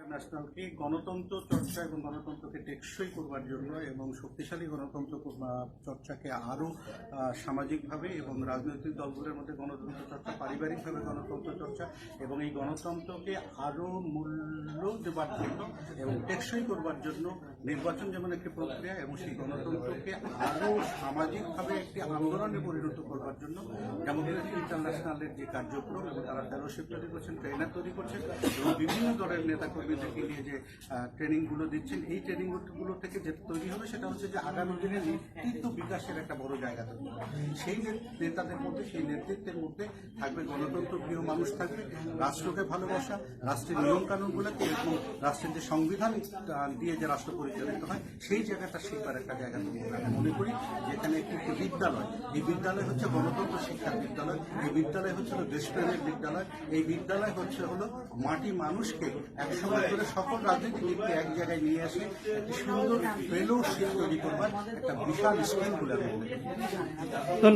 ইন্টারন্যাশনালকে গণতন্ত্র চর্চা এবং গণতন্ত্রকে টেকসই করবার জন্য এবং শক্তিশালী গণতন্ত্র চর্চাকে আরও সামাজিকভাবে এবং রাজনৈতিক দলগুলোর মধ্যে গণতন্ত্র চর্চা, পারিবারিকভাবে গণতন্ত্র চর্চা এবং এই গণতন্ত্রকে আরও মূল্য দেবার জন্য এবং টেকসই করবার জন্য নির্বাচন যেমন একটি প্রক্রিয়া এবং সেই গণতন্ত্রকে আরও সামাজিকভাবে একটি আন্দোলনে পরিণত করবার জন্য ডেমোক্রেটিক ইন্টারন্যাশনালের যে কার্যক্রম এবং তারা ফেলোশিপ তৈরি করছেন, ট্রেনার তৈরি করছেন এবং বিভিন্ন দলের নেতাকর্মীদেরকে নিয়ে যে ট্রেনিংগুলো দিচ্ছেন, এই ট্রেনিংগুলো থেকে যে তৈরি হবে সেটা হচ্ছে যে আগামী দিনের নেতৃত্ব বিকাশের একটা বড় জায়গা তৈরি হবে। সেই নেতাদের মধ্যে, সেই নেতৃত্বের মধ্যে থাকবে গণতন্ত্র প্রিয় মানুষ, থাকবে রাষ্ট্রকে ভালোবাসা, রাষ্ট্রের নিয়মকানুনগুলোকে এবং রাষ্ট্রের যে সংবিধান দিয়ে যে রাষ্ট্র পরিচালিত হয় সেই জায়গাটা শিখবার একটা জায়গা তৈরি হবে। আমি মনে করি যেখানে একটি বিদ্যালয়, এই বিদ্যালয় হচ্ছে গণতন্ত্র শিক্ষার বিদ্যালয়, এই বিদ্যালয় হচ্ছে দেশপ্রেমের বিদ্যালয়, এই বিদ্যালয় হচ্ছে মাটি মানুষকে একসঙ্গে করে সকল রাজনীতিবিদকে এক জায়গায় নিয়ে আসে একটি সুন্দর ফেলোশিপ তৈরি করবার একটা বিশাল স্কিম বলে আমি মনে করি। ধন্যবাদ।